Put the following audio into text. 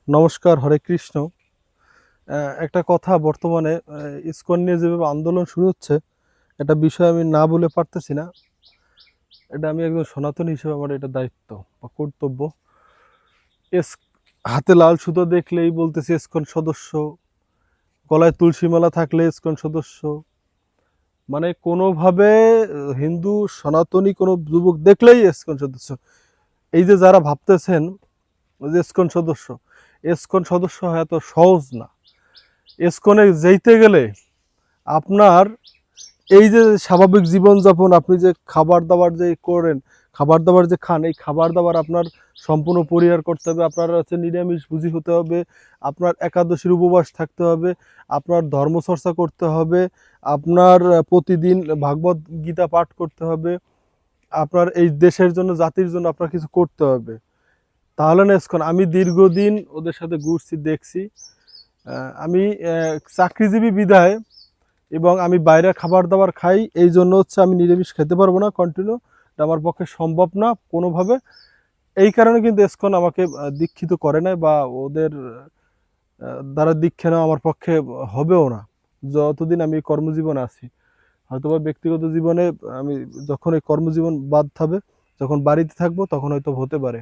নমস্কার, হরে কৃষ্ণ। একটা কথা বর্তমানে ইসকন নিয়ে যেভাবে আন্দোলন শুরু হচ্ছে, একটা বিষয় আমি না বলে পারতেছি না। এটা আমি একজন সনাতনী হিসেবে আমার এটা দায়িত্ব বা কর্তব্য। এস হাতে লাল সুতো দেখলেই বলতেছি ইসকন সদস্য, গলায় তুলসী মালা থাকলে ইসকন সদস্য। মানে কোনোভাবে হিন্দু সনাতনী কোনো যুবক দেখলেই ইসকন সদস্য। এই যে যারা ভাবতেছেন যে ইসকন সদস্য, ইসকন সদস্য হয় এত সহজ না। ইসকনে যেতে গেলে আপনার এই যে স্বাভাবিক জীবনযাপন, আপনি যে খাবার দাবার যে করেন, খাবার দাবার যে খান, এই খাবার দাবার আপনার সম্পূর্ণ পরিহার করতে হবে। আপনার হচ্ছে নিরামিষভোজী হতে হবে, আপনার একাদশীর উপবাস থাকতে হবে, আপনার ধর্মচর্চা করতে হবে, আপনার প্রতিদিন ভাগবত গীতা পাঠ করতে হবে, আপনার এই দেশের জন্য, জাতির জন্য আপনার কিছু করতে হবে। তাহলে না ইসকন। আমি দীর্ঘদিন ওদের সাথে ঘুরছি, দেখছি। আমি চাকরিজীবী বিধায় এবং আমি বাইরে খাবার দাবার খাই, এই জন্য হচ্ছে আমি নিরামিষ খেতে পারবো না কন্টিনিউ। এটা আমার পক্ষে সম্ভব না কোনোভাবে। এই কারণে কিন্তু ইসকন আমাকে দীক্ষিত করে নাই, বা ওদের দ্বারা দীক্ষা নেওয়া আমার পক্ষে হবেও না যতদিন আমি কর্মজীবনে আছি। হয়তোবা ব্যক্তিগত জীবনে আমি যখন এই কর্মজীবন বাদ হবে, যখন বাড়িতে থাকবো, তখন হয়তো হতে পারে।